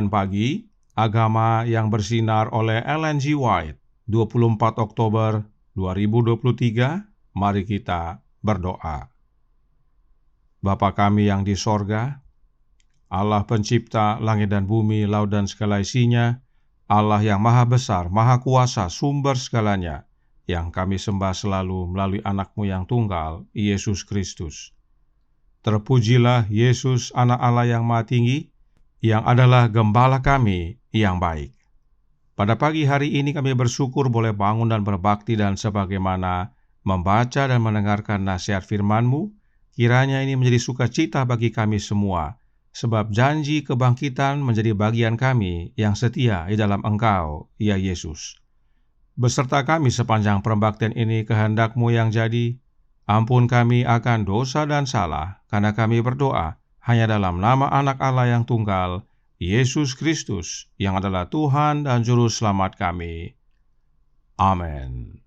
Renungan Pagi, Agama yang Bersinar oleh Ellen G. White, 24 Oktober 2023. Mari kita berdoa. Bapa kami yang di sorga, Allah pencipta langit dan bumi, laut dan segala isinya, Allah yang maha besar, maha kuasa, sumber segalanya, yang kami sembah selalu melalui anak-Mu yang tunggal, Yesus Kristus. Terpujilah Yesus, anak Allah yang maha tinggi, yang adalah gembala kami yang baik. Pada pagi hari ini kami bersyukur boleh bangun dan berbakti dan sebagaimana membaca dan mendengarkan nasihat firman-Mu, kiranya ini menjadi sukacita bagi kami semua, sebab janji kebangkitan menjadi bagian kami yang setia di dalam Engkau, ya Yesus. Beserta kami sepanjang perbaktian ini kehendak-Mu yang jadi, ampun kami akan dosa dan salah, karena kami berdoa hanya dalam nama Anak Allah yang tunggal, Yesus Kristus, yang adalah Tuhan dan Juru Selamat kami. Amin.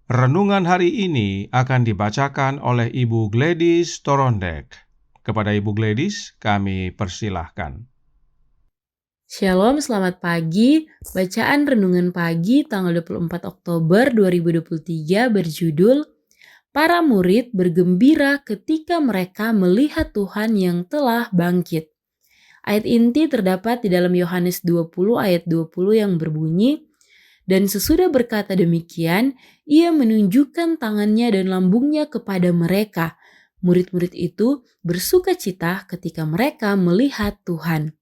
Renungan hari ini akan dibacakan oleh Ibu Gladys Torondek. Kepada Ibu Gladys, kami persilahkan. Shalom, selamat pagi. Bacaan Renungan Pagi tanggal 24 Oktober 2023 berjudul Para murid bergembira ketika mereka melihat Tuhan yang telah bangkit. Ayat inti terdapat di dalam Yohanes 20 ayat 20 yang berbunyi, dan sesudah berkata demikian, ia menunjukkan tangannya dan lambungnya kepada mereka. Murid-murid itu bersukacita ketika mereka melihat Tuhan.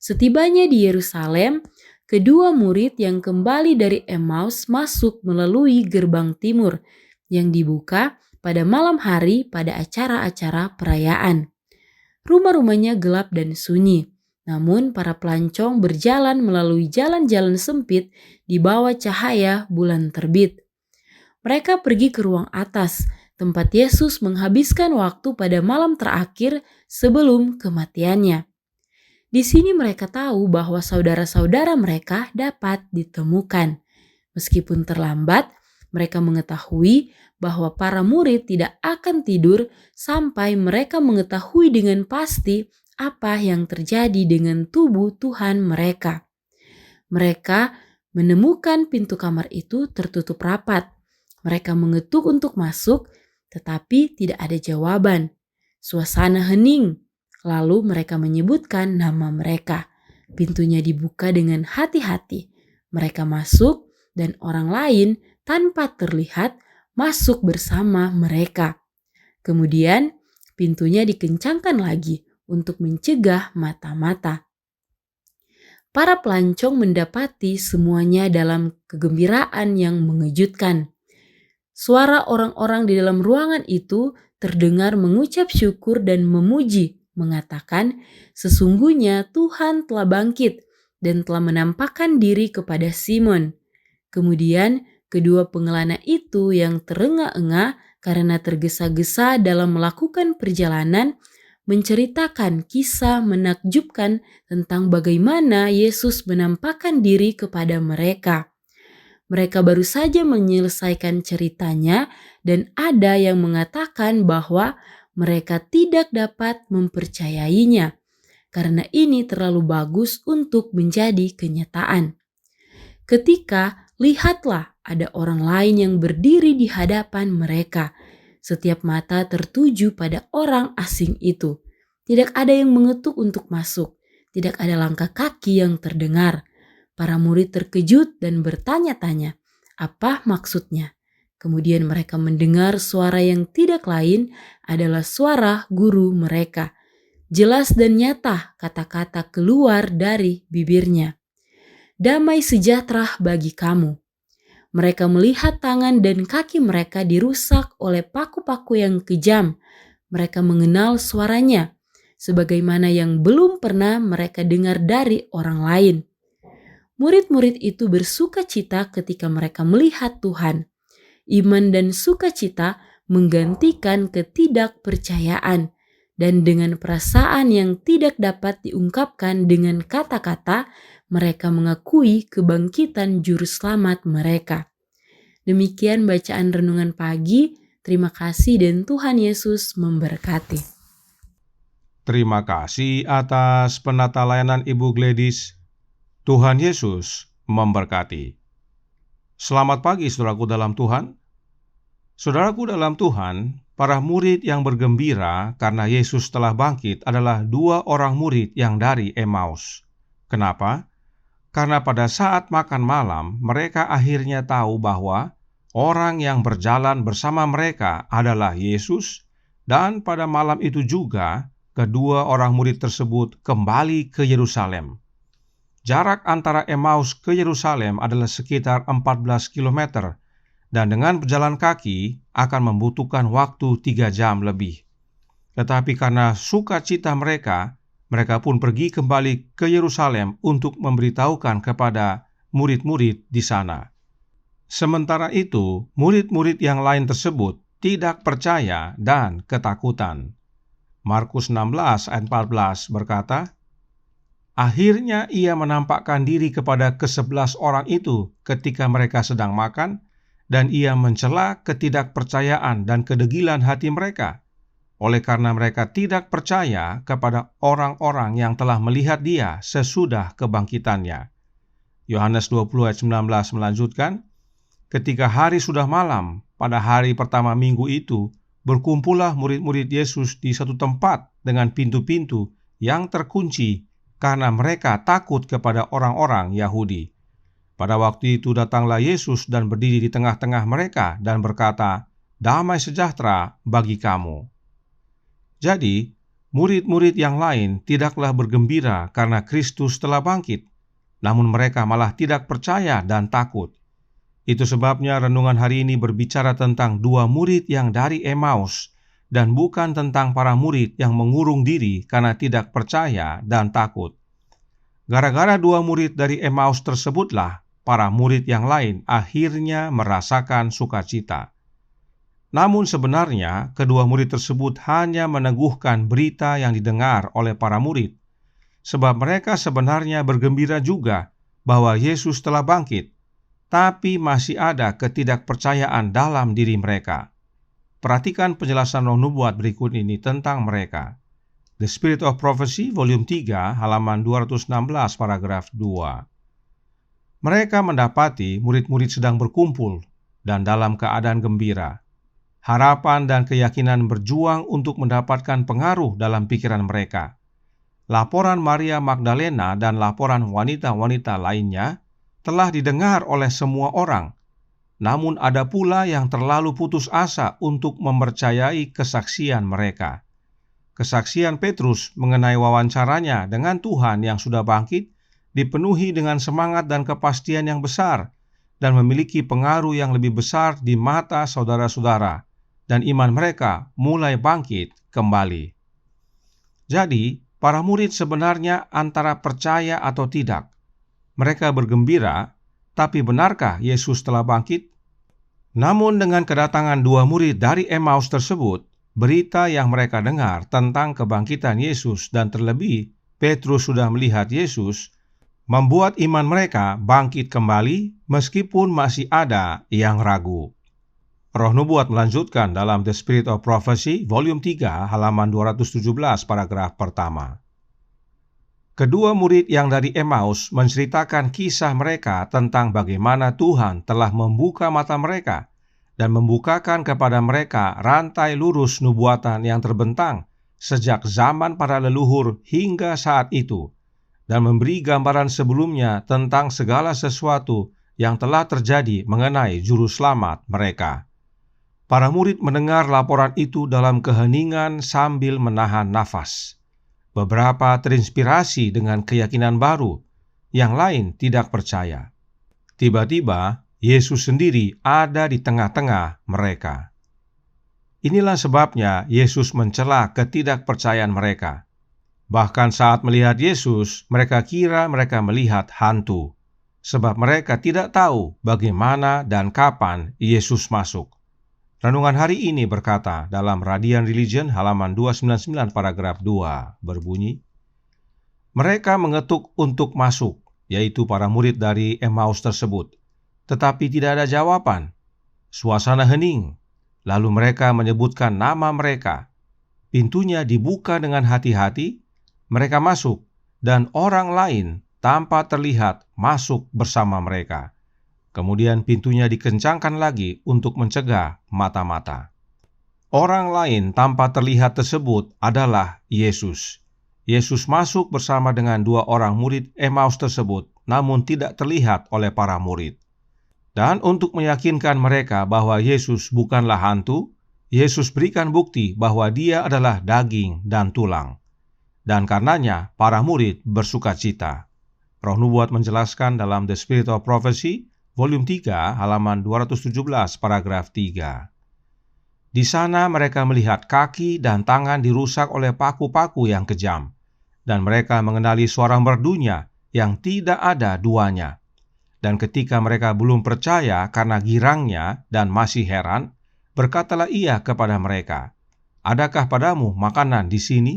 Setibanya di Yerusalem, kedua murid yang kembali dari Emmaus masuk melalui gerbang timur yang dibuka pada malam hari pada acara-acara perayaan. Rumah-rumahnya gelap dan sunyi, namun para pelancong berjalan melalui jalan-jalan sempit di bawah cahaya bulan terbit. Mereka pergi ke ruang atas, tempat Yesus menghabiskan waktu pada malam terakhir sebelum kematiannya. Di sini mereka tahu bahwa saudara-saudara mereka dapat ditemukan. Meskipun terlambat, mereka mengetahui bahwa para murid tidak akan tidur sampai mereka mengetahui dengan pasti apa yang terjadi dengan tubuh Tuhan mereka. Mereka menemukan pintu kamar itu tertutup rapat. Mereka mengetuk untuk masuk, tetapi tidak ada jawaban. Suasana hening. Lalu mereka menyebutkan nama mereka. Pintunya dibuka dengan hati-hati. Mereka masuk dan orang lain tanpa terlihat masuk bersama mereka. Kemudian pintunya dikencangkan lagi untuk mencegah mata-mata. Para pelancong mendapati semuanya dalam kegembiraan yang mengejutkan. Suara orang-orang di dalam ruangan itu terdengar mengucap syukur dan memuji, mengatakan, "Sesungguhnya Tuhan telah bangkit dan telah menampakkan diri kepada Simon." Kemudian kedua pengelana itu yang terengah-engah karena tergesa-gesa dalam melakukan perjalanan menceritakan kisah menakjubkan tentang bagaimana Yesus menampakkan diri kepada mereka. Mereka baru saja menyelesaikan ceritanya dan ada yang mengatakan bahwa mereka tidak dapat mempercayainya karena ini terlalu bagus untuk menjadi kenyataan. Ketika lihatlah ada orang lain yang berdiri di hadapan mereka. Setiap mata tertuju pada orang asing itu. Tidak ada yang mengetuk untuk masuk. Tidak ada langkah kaki yang terdengar. Para murid terkejut dan bertanya-tanya, apa maksudnya? Kemudian mereka mendengar suara yang tidak lain adalah suara guru mereka. Jelas dan nyata kata-kata keluar dari bibirnya. Damai sejahtera bagi kamu. Mereka melihat tangan dan kaki mereka dirusak oleh paku-paku yang kejam. Mereka mengenal suaranya, sebagaimana yang belum pernah mereka dengar dari orang lain. Murid-murid itu bersuka cita ketika mereka melihat Tuhan. Iman dan sukacita menggantikan ketidakpercayaan. Dan dengan perasaan yang tidak dapat diungkapkan dengan kata-kata, mereka mengakui kebangkitan Juru Selamat mereka. Demikian bacaan renungan pagi. Terima kasih dan Tuhan Yesus memberkati. Terima kasih atas penata layanan Ibu Gladys. Tuhan Yesus memberkati. Selamat pagi saudaraku dalam Tuhan. Saudaraku dalam Tuhan, para murid yang bergembira karena Yesus telah bangkit adalah dua orang murid yang dari Emmaus. Kenapa? Karena pada saat makan malam, mereka akhirnya tahu bahwa orang yang berjalan bersama mereka adalah Yesus, dan pada malam itu juga kedua orang murid tersebut kembali ke Yerusalem. Jarak antara Emmaus ke Yerusalem adalah sekitar 14 km, dan dengan berjalan kaki akan membutuhkan waktu 3 jam lebih. Tetapi karena sukacita mereka pun pergi kembali ke Yerusalem untuk memberitahukan kepada murid-murid di sana. Sementara itu, murid-murid yang lain tersebut tidak percaya dan ketakutan. Markus 16 ayat 14 berkata, "Akhirnya ia menampakkan diri kepada ke-11 orang itu ketika mereka sedang makan, dan ia mencela ketidakpercayaan dan kedegilan hati mereka. Oleh karena mereka tidak percaya kepada orang-orang yang telah melihat dia sesudah kebangkitannya." Yohanes 20 ayat 19 melanjutkan, "Ketika hari sudah malam, pada hari pertama minggu itu, berkumpullah murid-murid Yesus di satu tempat dengan pintu-pintu yang terkunci karena mereka takut kepada orang-orang Yahudi. Pada waktu itu datanglah Yesus dan berdiri di tengah-tengah mereka dan berkata, 'Damai sejahtera bagi kamu.'" Jadi, murid-murid yang lain tidaklah bergembira karena Kristus telah bangkit, namun mereka malah tidak percaya dan takut. Itu sebabnya renungan hari ini berbicara tentang dua murid yang dari Emmaus, dan bukan tentang para murid yang mengurung diri karena tidak percaya dan takut. Gara-gara dua murid dari Emmaus tersebutlah, para murid yang lain akhirnya merasakan sukacita. Namun sebenarnya, kedua murid tersebut hanya meneguhkan berita yang didengar oleh para murid, sebab mereka sebenarnya bergembira juga bahwa Yesus telah bangkit, tapi masih ada ketidakpercayaan dalam diri mereka. Perhatikan penjelasan Roh Nubuat berikut ini tentang mereka. The Spirit of Prophecy, volume 3, halaman 216, paragraf 2. Mereka mendapati murid-murid sedang berkumpul dan dalam keadaan gembira. Harapan dan keyakinan berjuang untuk mendapatkan pengaruh dalam pikiran mereka. Laporan Maria Magdalena dan laporan wanita-wanita lainnya telah didengar oleh semua orang. namun ada pula yang terlalu putus asa untuk mempercayai kesaksian mereka. Kesaksian Petrus mengenai wawancaranya dengan Tuhan yang sudah bangkit dipenuhi dengan semangat dan kepastian yang besar dan memiliki pengaruh yang lebih besar di mata saudara-saudara, dan iman mereka mulai bangkit kembali. Jadi, para murid sebenarnya antara percaya atau tidak. Mereka bergembira, tapi benarkah Yesus telah bangkit? Namun dengan kedatangan dua murid dari Emmaus tersebut, berita yang mereka dengar tentang kebangkitan Yesus dan terlebih Petrus sudah melihat Yesus, membuat iman mereka bangkit kembali meskipun masih ada yang ragu. Roh Nubuat melanjutkan dalam The Spirit of Prophecy, volume 3, halaman 217, paragraf pertama. Kedua murid yang dari Emmaus menceritakan kisah mereka tentang bagaimana Tuhan telah membuka mata mereka dan membukakan kepada mereka rantai lurus nubuatan yang terbentang sejak zaman para leluhur hingga saat itu, dan memberi gambaran sebelumnya tentang segala sesuatu yang telah terjadi mengenai juru selamat mereka. Para murid mendengar laporan itu dalam keheningan sambil menahan nafas. Beberapa terinspirasi dengan keyakinan baru, yang lain tidak percaya. Tiba-tiba, Yesus sendiri ada di tengah-tengah mereka. Inilah sebabnya Yesus mencela ketidakpercayaan mereka. Bahkan saat melihat Yesus, mereka kira mereka melihat hantu, sebab mereka tidak tahu bagaimana dan kapan Yesus masuk. Renungan hari ini berkata dalam Radiant Religion halaman 299 paragraf 2 berbunyi, mereka mengetuk untuk masuk, yaitu para murid dari Emmaus tersebut, tetapi tidak ada jawaban. Suasana hening, lalu mereka menyebutkan nama mereka. Pintunya dibuka dengan hati-hati, mereka masuk, dan orang lain tanpa terlihat masuk bersama mereka. Kemudian pintunya dikencangkan lagi untuk mencegah mata-mata. Orang lain tanpa terlihat tersebut adalah Yesus. Yesus masuk bersama dengan dua orang murid Emmaus tersebut, namun tidak terlihat oleh para murid. Dan untuk meyakinkan mereka bahwa Yesus bukanlah hantu, Yesus berikan bukti bahwa Dia adalah daging dan tulang. Dan karenanya para murid bersukacita. Roh Nubuat menjelaskan dalam The Spirit of Prophecy, volume 3, halaman 217, paragraf 3. Di sana mereka melihat kaki dan tangan dirusak oleh paku-paku yang kejam, dan mereka mengenali suara merdunya yang tidak ada duanya. Dan ketika mereka belum percaya karena girangnya dan masih heran, berkatalah ia kepada mereka, "Adakah padamu makanan di sini?"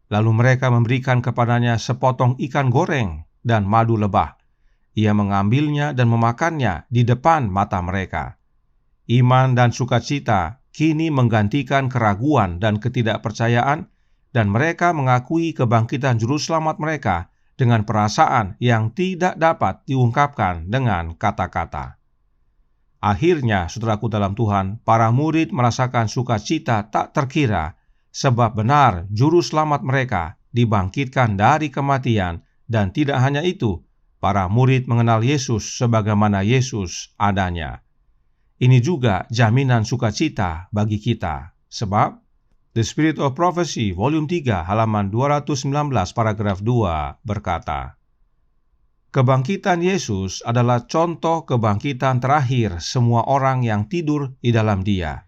Lalu mereka memberikan kepadanya sepotong ikan goreng dan madu lebah. Ia mengambilnya dan memakannya di depan mata mereka. Iman dan sukacita kini menggantikan keraguan dan ketidakpercayaan, dan mereka mengakui kebangkitan Juru Selamat mereka dengan perasaan yang tidak dapat diungkapkan dengan kata-kata. Akhirnya, saudaraku dalam Tuhan, para murid merasakan sukacita tak terkira, sebab benar Juru Selamat mereka dibangkitkan dari kematian, dan tidak hanya itu, para murid mengenal Yesus sebagaimana Yesus adanya. Ini juga jaminan sukacita bagi kita, sebab The Spirit of Prophecy, volume 3, halaman 219, paragraf 2 berkata, kebangkitan Yesus adalah contoh kebangkitan terakhir semua orang yang tidur di dalam Dia.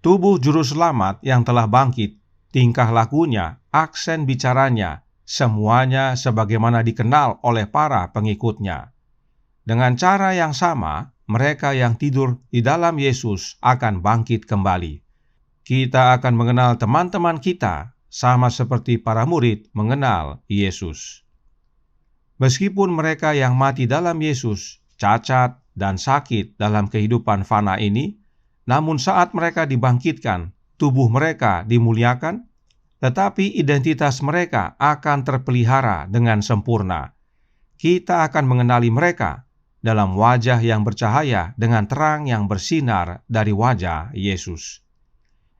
Tubuh Juru Selamat yang telah bangkit, tingkah lakunya, aksen bicaranya, semuanya sebagaimana dikenal oleh para pengikutnya. Dengan cara yang sama, mereka yang tidur di dalam Yesus akan bangkit kembali. Kita akan mengenal teman-teman kita sama seperti para murid mengenal Yesus. Meskipun mereka yang mati dalam Yesus cacat dan sakit dalam kehidupan fana ini, namun saat mereka dibangkitkan, tubuh mereka dimuliakan, tetapi identitas mereka akan terpelihara dengan sempurna. Kita akan mengenali mereka dalam wajah yang bercahaya dengan terang yang bersinar dari wajah Yesus.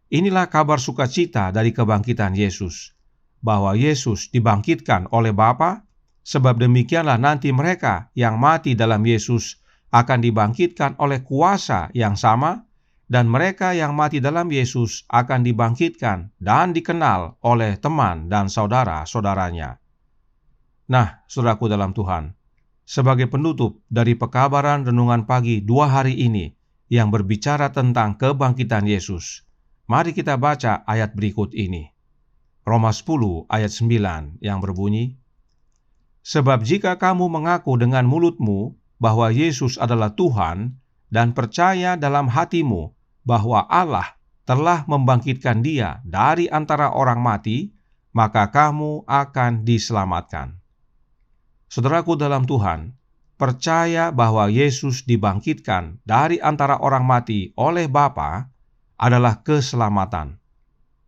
Inilah kabar sukacita dari kebangkitan Yesus, bahwa Yesus dibangkitkan oleh Bapa, sebab demikianlah nanti mereka yang mati dalam Yesus akan dibangkitkan oleh kuasa yang sama, dan mereka yang mati dalam Yesus akan dibangkitkan dan dikenal oleh teman dan saudara-saudaranya. Nah, saudaraku dalam Tuhan, sebagai penutup dari pekabaran renungan pagi 2 hari ini yang berbicara tentang kebangkitan Yesus, mari kita baca ayat berikut ini. Roma 10 ayat 9 yang berbunyi, "Sebab jika kamu mengaku dengan mulutmu bahwa Yesus adalah Tuhan dan percaya dalam hatimu bahwa Allah telah membangkitkan Dia dari antara orang mati, maka kamu akan diselamatkan." Saudaraku dalam Tuhan, percaya bahwa Yesus dibangkitkan dari antara orang mati oleh Bapa adalah keselamatan.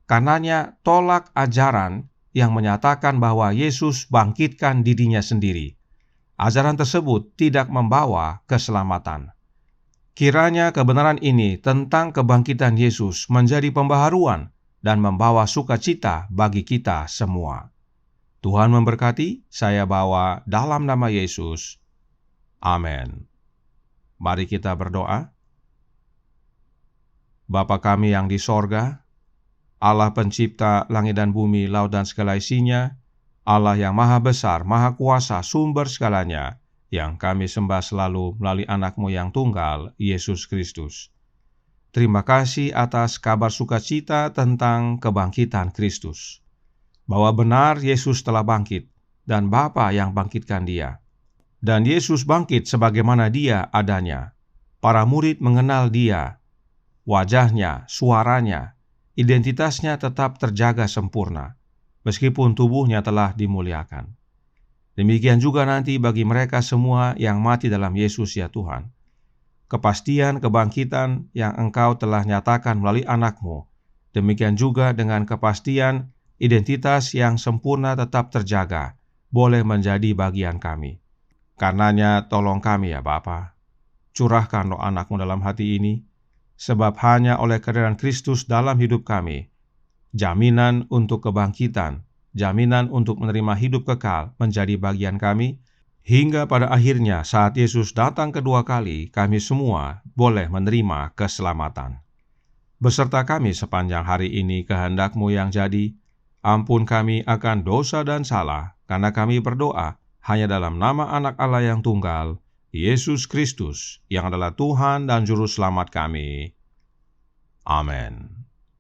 Karenanya tolak ajaran yang menyatakan bahwa Yesus bangkitkan dirinya sendiri. Ajaran tersebut tidak membawa keselamatan. Kiranya kebenaran ini tentang kebangkitan Yesus menjadi pembaharuan dan membawa sukacita bagi kita semua. Tuhan memberkati, saya bawa dalam nama Yesus. Amin. Mari kita berdoa. Bapa kami yang di sorga, Allah pencipta langit dan bumi, laut dan segala isinya, Allah yang maha besar, maha kuasa, sumber segalanya, yang kami sembah selalu melalui anak-Mu yang tunggal, Yesus Kristus. Terima kasih atas kabar sukacita tentang kebangkitan Kristus, bahwa benar Yesus telah bangkit, dan Bapa yang bangkitkan Dia. Dan Yesus bangkit sebagaimana Dia adanya. Para murid mengenal Dia, wajahnya, suaranya, identitasnya tetap terjaga sempurna, meskipun tubuhnya telah dimuliakan. Demikian juga nanti bagi mereka semua yang mati dalam Yesus ya Tuhan. Kepastian kebangkitan yang Engkau telah nyatakan melalui anak-Mu, demikian juga dengan kepastian identitas yang sempurna tetap terjaga, boleh menjadi bagian kami. Karenanya tolong kami ya Bapa, curahkan roh anak-Mu dalam hati ini, sebab hanya oleh kehadiran Kristus dalam hidup kami, jaminan untuk kebangkitan, jaminan untuk menerima hidup kekal menjadi bagian kami, hingga pada akhirnya saat Yesus datang kedua kali, kami semua boleh menerima keselamatan. Beserta kami sepanjang hari ini kehendak-Mu yang jadi, ampun kami akan dosa dan salah, karena kami berdoa hanya dalam nama Anak Allah yang tunggal, Yesus Kristus, yang adalah Tuhan dan Juru Selamat kami. Amin.